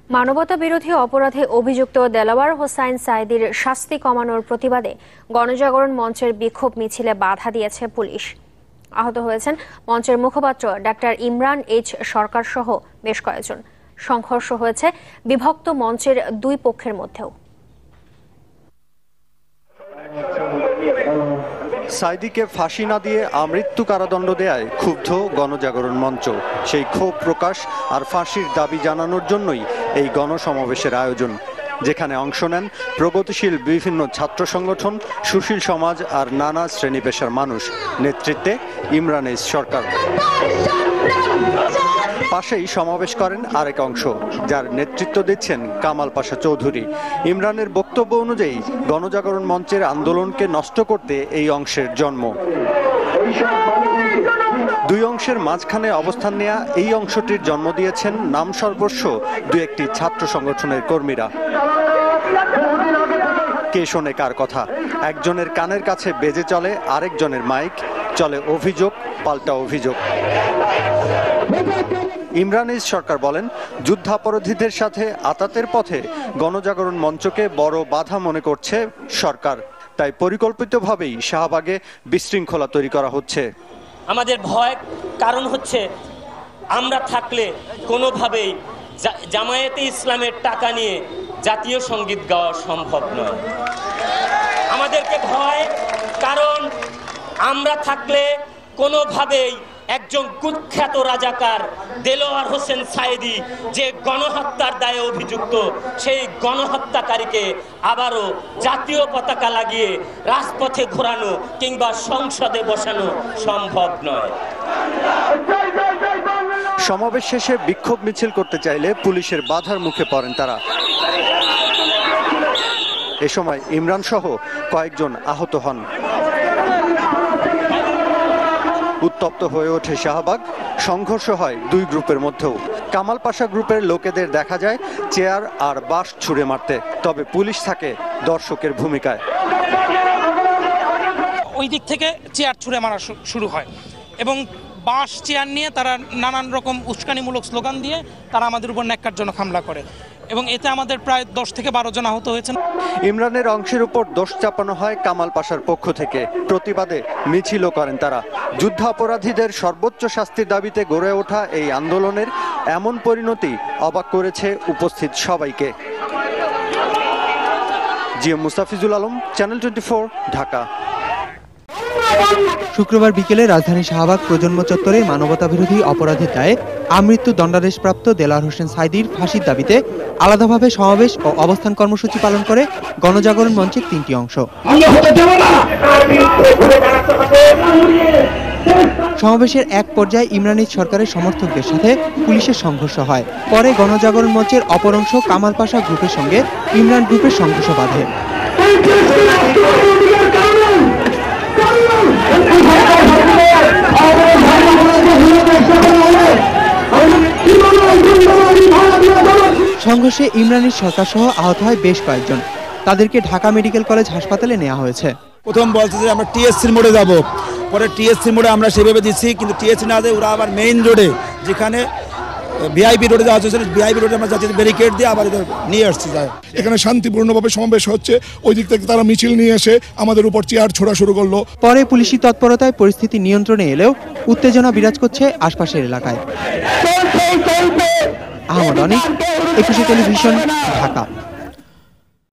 মানবতা বিরোধী অপরাধে অভিযুক্ত দেলাওয়ার হোসাইন সাঈদীর শাস্তি কমানোর প্রতিবাদে গণজাগরণ মঞ্চের বিক্ষোভ মিছিলে বাধা দিয়েছে পুলিশ। আহত হয়েছেন মঞ্চের মুখপাত্র ডাক্তার ইমরান এইচ সরকার সহ বেশ কয়েকজন। সংঘর্ষ হয়েছে বিভক্ত মঞ্চের দুই পক্ষের মধ্যেও। সাঈদীকে ফাঁসি না দিয়ে আমৃত্যু কারাদণ্ড দেয়ায় ক্ষুব্ধ গণজাগরণ মঞ্চ। সেই ক্ষোভ প্রকাশ আর ফাঁসির দাবি জানানোর জন্যই এই গণসমাবেশের আয়োজন, যেখানে অংশ নেন প্রগতিশীল বিভিন্ন ছাত্র সংগঠন, সুশীল সমাজ আর নানা শ্রেণী পেশার মানুষ। নেতৃত্বে ইমরান এইচ সরকার। পাশেই সমাবেশ করেন আরেক অংশ, যার নেতৃত্ব দিচ্ছেন কামাল পাশা চৌধুরী। ইমরানের বক্তব্য অনুযায়ী গণজাগরণ মঞ্চের আন্দোলনকে নষ্ট করতে এই অংশের জন্ম। দুই অংশের মাঝখানে অবস্থান নেয়া এই অংশটির জন্ম দিয়েছেন নাম সর্বস্ব দু একটি ছাত্র সংগঠনের কর্মীরা। কে শোনে কার কথা? একজনের কানের কাছে বেজে চলে আরেকজনের মাইক, চলে অভিযোগ পাল্টা অভিযোগ। ইমরান এইচ সরকার বলেন, যুদ্ধাপরাধীদের সাথে আতাতের পথে গণজাগরণ মঞ্চকে বড় বাধা মনে করছে সরকার। তাই পরিকল্পিতভাবেই শাহবাগে বিশৃঙ্খলা তৈরি করা হচ্ছে। আমাদের ভয় কারণ হচ্ছে আমরা থাকলে কোনোভাবেই জামায়াতে ইসলামের টাকা নিয়ে জাতীয় সঙ্গীত গাওয়া সম্ভব নয়। আমাদেরকে ভয় কারণ আমরা থাকলে কোনোভাবেই একজন কুখ্যাত রাজাকার দেলোয়ার হোসেন সাঈদী যে গণহত্যার দায়ে অভিযুক্ত, সেই গণহত্যাকারীকে আবারও জাতীয় পতাকা লাগিয়ে রাজপথে ঘোরানো কিংবা সংসদে বসানো সম্ভব নয়। সমাবেশ শেষে বিক্ষোভ মিছিল করতে চাইলে পুলিশের বাধার মুখে পড়েন তারা। এ সময় ইমরান সহ কয়েকজন আহত হন। উত্তপ্ত হয়ে ওঠে শাহবাগ। সংঘর্ষ হয় দুই গ্রুপের মধ্যেও। কামাল পাশা গ্রুপের লোকেদের দেখা যায় চেয়ার আর বাঁশ ছুঁড়ে মারতে, তবে পুলিশ থাকে দর্শকের ভূমিকায়। ওই দিক থেকে চেয়ার ছুঁড়ে মারা শুরু হয় এবং বাঁশ চেয়ার নিয়ে তারা নানান রকম উস্কানিমূলক স্লোগান দিয়ে তারা আমাদের উপর ন্যাক্কারজনক হামলা করে এবং এতে আমাদের প্রায় 10 থেকে 12 জন আহত হয়েছেন। ইমরানের অংশের উপর দোষ চাপানো হয় কামাল পাশার পক্ষ থেকে। প্রতিবাদে মিছিলও করেন তারা। যুদ্ধাপরাধীদের সর্বোচ্চ শাস্তির দাবিতে গড়ে ওঠা এই আন্দোলনের এমন পরিণতি অবাক করেছে উপস্থিত সবাইকে। GM Mustafizul Alam, channel 24, Dhaka. শুক্রবার বিকেলে রাজধানীর শাহবাগ প্রজন্ম চত্বরে মানবতা বিরোধী অপরাধের দায়ে আমৃত্যু দণ্ডাদেশপ্রাপ্ত দেলাওয়ার হোসেন সাঈদীর ফাঁসির দাবিতে আলাদাভাবে সমাবেশ ও অবস্থান কর্মসূচি পালন করে গণজাগরণ মঞ্চের তিনটি অংশ। সমাবেশের এক পর্যায়ে ইমরান এইচ সরকারের সমর্থকদের সাথে পুলিশের সংঘর্ষ হয়। পরে গণজাগরণ মঞ্চের অপর অংশ কামাল পাশা গ্রুপের সঙ্গে ইমরান গ্রুপের সংঘর্ষ বাধে। সংঘর্ষে ইমরানের সরকার সহ আহত হয় বেশ কয়েকজন। তাদেরকে ঢাকা মেডিকেল কলেজ হাসপাতালে নেওয়া হয়েছে। প্রথম বলছে যে আমরা টিএসসির মোড়ে যাব, পরে টিএসসি মোড়ে আমরা সেভাবে দিচ্ছি, কিন্তু টিএসসি না দিয়ে ওরা আবার মেইন রোডে, যেখানে ভিআইপি রোডে যাওয়া হচ্ছে, ভিআইপি রোডে আমরা যাচ্ছি ব্যারিকেড দিয়ে আবার নিয়ে আসছি। এখানে শান্তিপূর্ণভাবে সমাবেশ হচ্ছে, ওই দিক থেকে তারা মিছিল নিয়ে এসে আমাদের উপর চেয়ার ছোড়া শুরু করলো। পরে পুলিশি তৎপরতায় পরিস্থিতি নিয়ন্ত্রণে এলেও উত্তেজনা বিরাজ করছে আশপাশের এলাকায়। আহমদ অনিক, একুশে টেলিভিশন, ঢাকা।